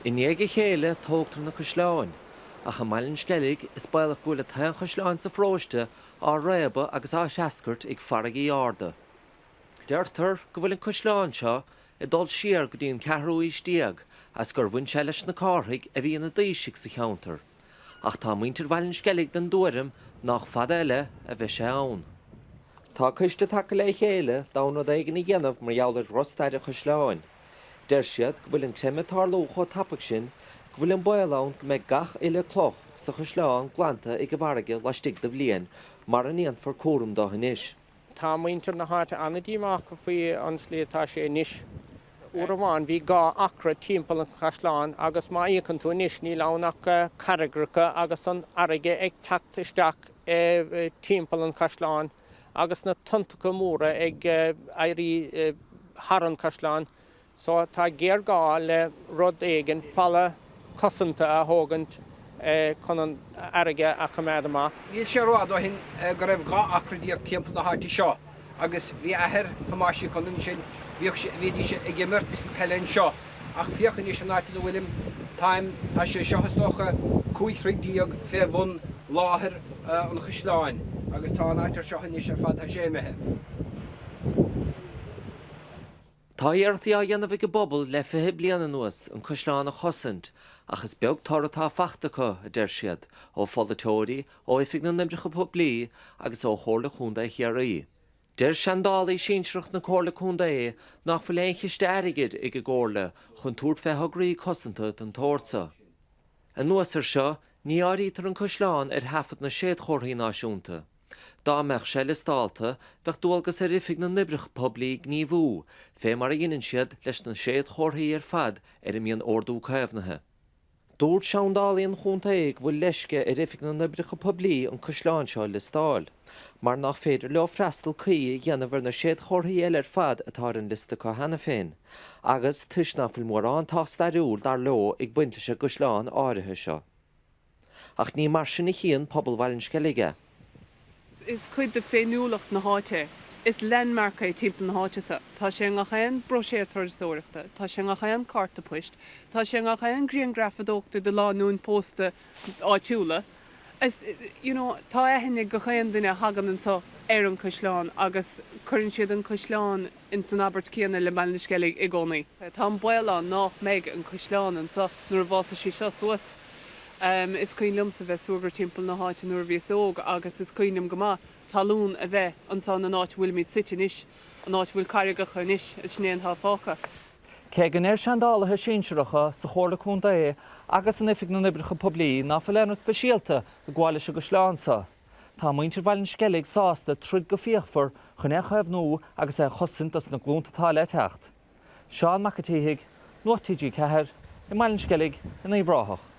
In éige chéile tógtar na Caisleán, ach an mailin Sceilg is bailach bhfuil an Caisleán sa phróiste á réaba agus á seascairt ag farraigh í arda. Deirtar go bhfuil an Caisleán seo i dul siar go dtíon ceathrú istíag as gur bhain se leis na cáthaigh a bhí na daoisigh sa cheantar. Ach tá muintir bhailin Sceilg den dúirim nach fad eile a bheith sé ann. Tá coiste take le chéile dána éigin i dhéanamh mar gheall rostaid a Caisleán. Deir siad go bhfuil an téime tarlú cho tapach sin go bhfuil an bailán go méid gach ile cloch sa Caisleán glanta ag go bharraige leistigh do bhliain mar an ndéanfar córam dá inis. Tá muintir na háite anna díach go faoi an slítá sé inis. Uair amháin bhí gá acra timpeall an Caisleán agus má íocann tú inis ní lánach caragracha agus an airige ag tactisteach timpeall an Caisleán agus na tuntacha mura ag éirí Haran Caisleán. So tá géir gá le rud éigin falla chosainta a thógant chun an airige a gcreimeadh amach. Bhí sé rád ó hin go raibh gá acradíoch timpeall na háite seo, agus bhí aithir hamáisí chun sin bhí sé ag imirt peilin seo, ach fiochan is an áitiú bhfuilim táim tá sé seochastócha cuaigrídíag fé bhun láthir an Caisleán, agus tá an áitir seochan is ar fad a séimethe. Tá dheirtaí á dhéanamh go bobbal le fithe bliana nuas an Caisleán a chosaint achas beag tartá fachtacha a deir siad ó folatóirí ó ifig na nimbricha poblí agus ó chóirla chúnda chearaí. Deir seandálaí sínsreacht na cóirla chúnda nach bhfuil éon chiste airigid ag go gcóirla chun túirt feithagaí cosanta don tórsa. An nuasar seo ní áirítar an Caisleán ar hafad na séad chóirthaí náisiúnta. Dá meach sé le stáilta bheith dúilgus ar ifig na nimbricha poblí gníomhú fé mar a dhéanann siad leis na séad chóirthaí ar fad ar imíon ordú caimhnathe. Dúirt seandálaíon chúnta bhfuil leisce ar ifig na nimbricha poblí an Caisleán seo le stáil, mar nach féidir le freastal caí dhéanamh ar na séad chóirthaí eile ar fad atá an lista có hena féin, agus tuisneamh mór an tástairiúil dar leo ag buinte sé Caisleán áirithe seo. Ach ní mar sin i chéan pobl bhailin Sceilge. Is cuid de féinúlacht na háite. Is lenmarca timp na háite sa. Tá sé ga chéan brosé tuairistóireachta, tá sé ga chéan carta puist, tá sé ga chéan griangrafadóachta de láún pósta áitiúla. Is, tá éhinnig go chéan duine hagan an sa ar an Caisleán agus chuann siad an Caisleán in san Albert céanna le mailin Sceilg i gcónaí. Tá an bailán nach méid an Caisleán an sa nuair bhása sí seo suas. Is cuoin lumsa bheith suagar timpeall na háite nuair bhíos óg agus is cuoinem go maith talún a bheith an san an áit bhfuil míid site inis, an áit bhfuil carrigacha inis is snéan thá fácha. Cé gan air seandálathe sínsreacha sa chóirla chúnta agus an ifig na nimbricha poblí ná fa leanú speisialta go gháile se Caisleán sa. Tá muintir bhailin Sceilg sásta trid go fíochfar chun échaimhnú agus é chosaint as na glúntatá le teacht. Seán Macatíigh, nuairtídí cethir, i mailin Sceilg in éibhreathach.